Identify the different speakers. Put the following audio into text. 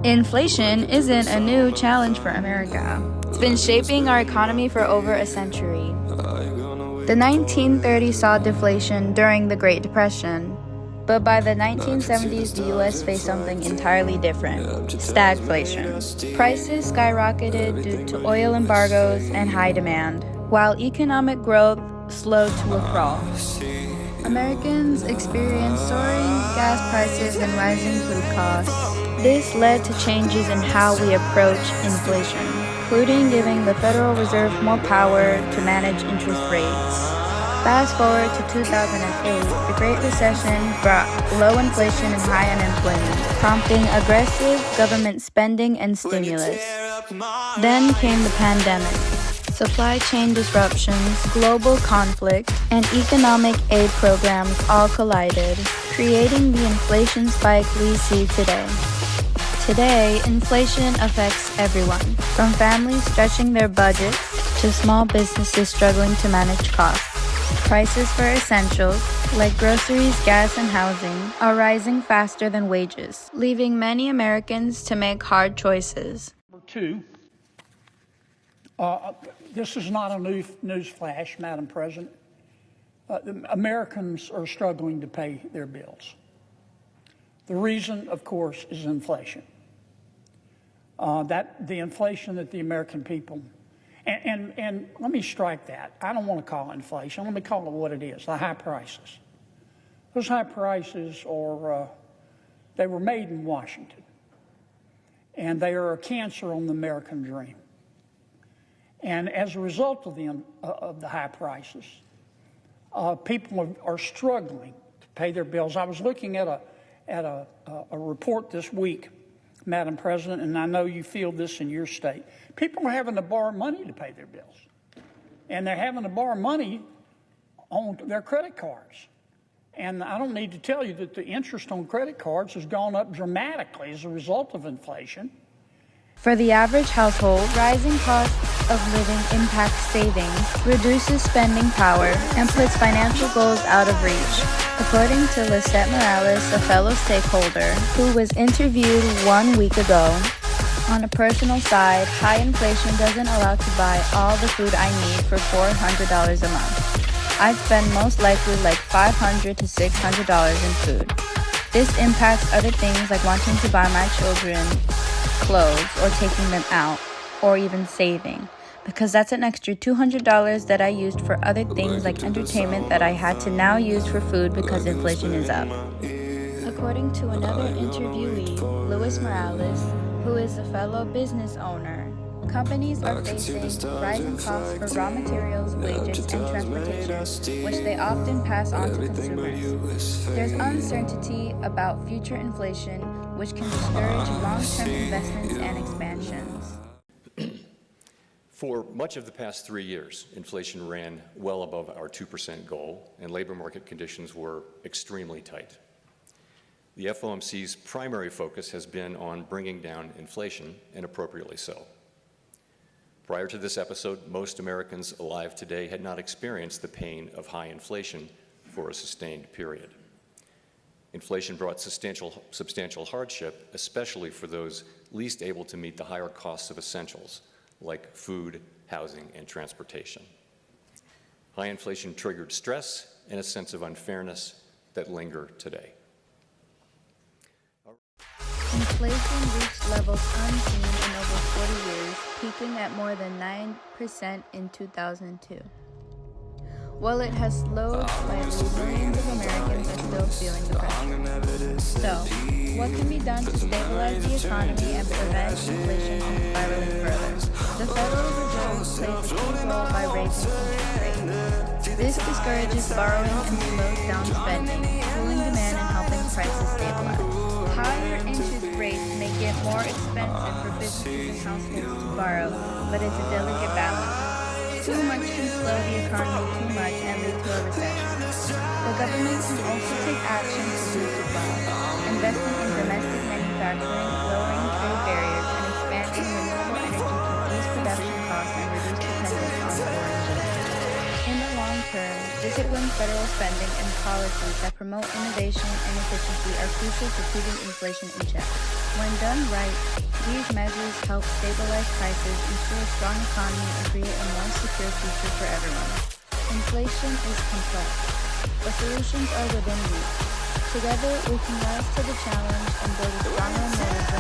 Speaker 1: Inflation isn't a new challenge for America. It's been shaping our economy for over a century. The 1930s saw deflation during the Great Depression, but by the 1970s, the US faced something entirely different: stagflation. Prices skyrocketed due to oil embargoes and high demand, while economic growth slowed to a crawl. Americans experienced soaring gas prices and rising food costs. This led to changes in how we approach inflation, including giving the Federal Reserve more power to manage interest rates. Fast forward to 2008, the Great Recession brought low inflation and high unemployment, prompting aggressive government spending and stimulus. Then came the pandemic. Supply chain disruptions, global conflict, and economic aid programs all collided, creating the inflation spike we see today. Today, inflation affects everyone, from families stretching their budgets to small businesses struggling to manage costs. Prices for essentials, like groceries, gas, and housing, are rising faster than wages, leaving many Americans to make hard choices.
Speaker 2: Number two, this is not a news flash, Madam President. Americans are struggling to pay their bills. The reason, of course, is inflation. The inflation that the American people, and let me strike that. I don't want to call it inflation. Let me call it what it is, the high prices. Those high prices they were made in Washington, and they are a cancer on the American dream. And as a result of the high prices, people are struggling to pay their bills. I was looking at a report this week, Madam President, and I know you feel this in your state. People are having to borrow money to pay their bills, and they're having to borrow money on their credit cards. And I don't need to tell you that the interest on credit cards has gone up dramatically as a result of inflation.
Speaker 1: For the average household, rising costs of living impacts savings, reduces spending power, and puts financial goals out of reach. According to Lisette Morales, a fellow stakeholder who was interviewed 1 week ago, on a personal side, high inflation doesn't allow to buy all the food I need for $400 a month. I'd spend most likely like $500 to $600 in food. This impacts other things like wanting to buy my children clothes or taking them out or even saving, because that's an extra $200 that I used for other things like entertainment that I had to now use for food because inflation is up. According to another interviewee, Luis Morales, who is a fellow business owner, companies are facing rising costs for raw materials, wages, and transportation, which they often pass on to consumers. There's uncertainty about future inflation, which can discourage long-term investments and expansions.
Speaker 3: For much of the past 3 years, inflation ran well above our 2% goal, and labor market conditions were extremely tight. The FOMC's primary focus has been on bringing down inflation, and appropriately so. Prior to this episode, most Americans alive today had not experienced the pain of high inflation for a sustained period. Inflation brought substantial hardship, especially for those least able to meet the higher costs of essentials, like food, housing, and transportation. High inflation triggered stress and a sense of unfairness that linger today.
Speaker 1: Inflation reached levels unseen in over 40 years, peaking at more than 9% in 2002. While it has slowed slightly, millions of Americans are still feeling the pressure. So, what can be done to stabilize the economy and prevent inflation from spiraling further? The Federal Reserve plays a key role by raising interest rates. This discourages borrowing and slows down spending, cooling demand and helping prices stabilize. Higher interest rates make it more expensive for businesses and households to borrow, but it's a delicate balance. Too much can slow the economy too much and lead to a recession. The government can also take action to boost supply, investing in domestic manufacturing, lowering trade barriers, and expanding renewable energy can ease production costs and reduce dependence on foreign goods. In the long term, this Disciplined federal spending and policies that promote innovation and efficiency are crucial to keeping inflation in check. When done right, these measures help stabilize prices, ensure a strong economy, and create a more secure future for everyone. Inflation is complex, but solutions are within reach. Together, we can rise to the challenge and build a stronger, more resilient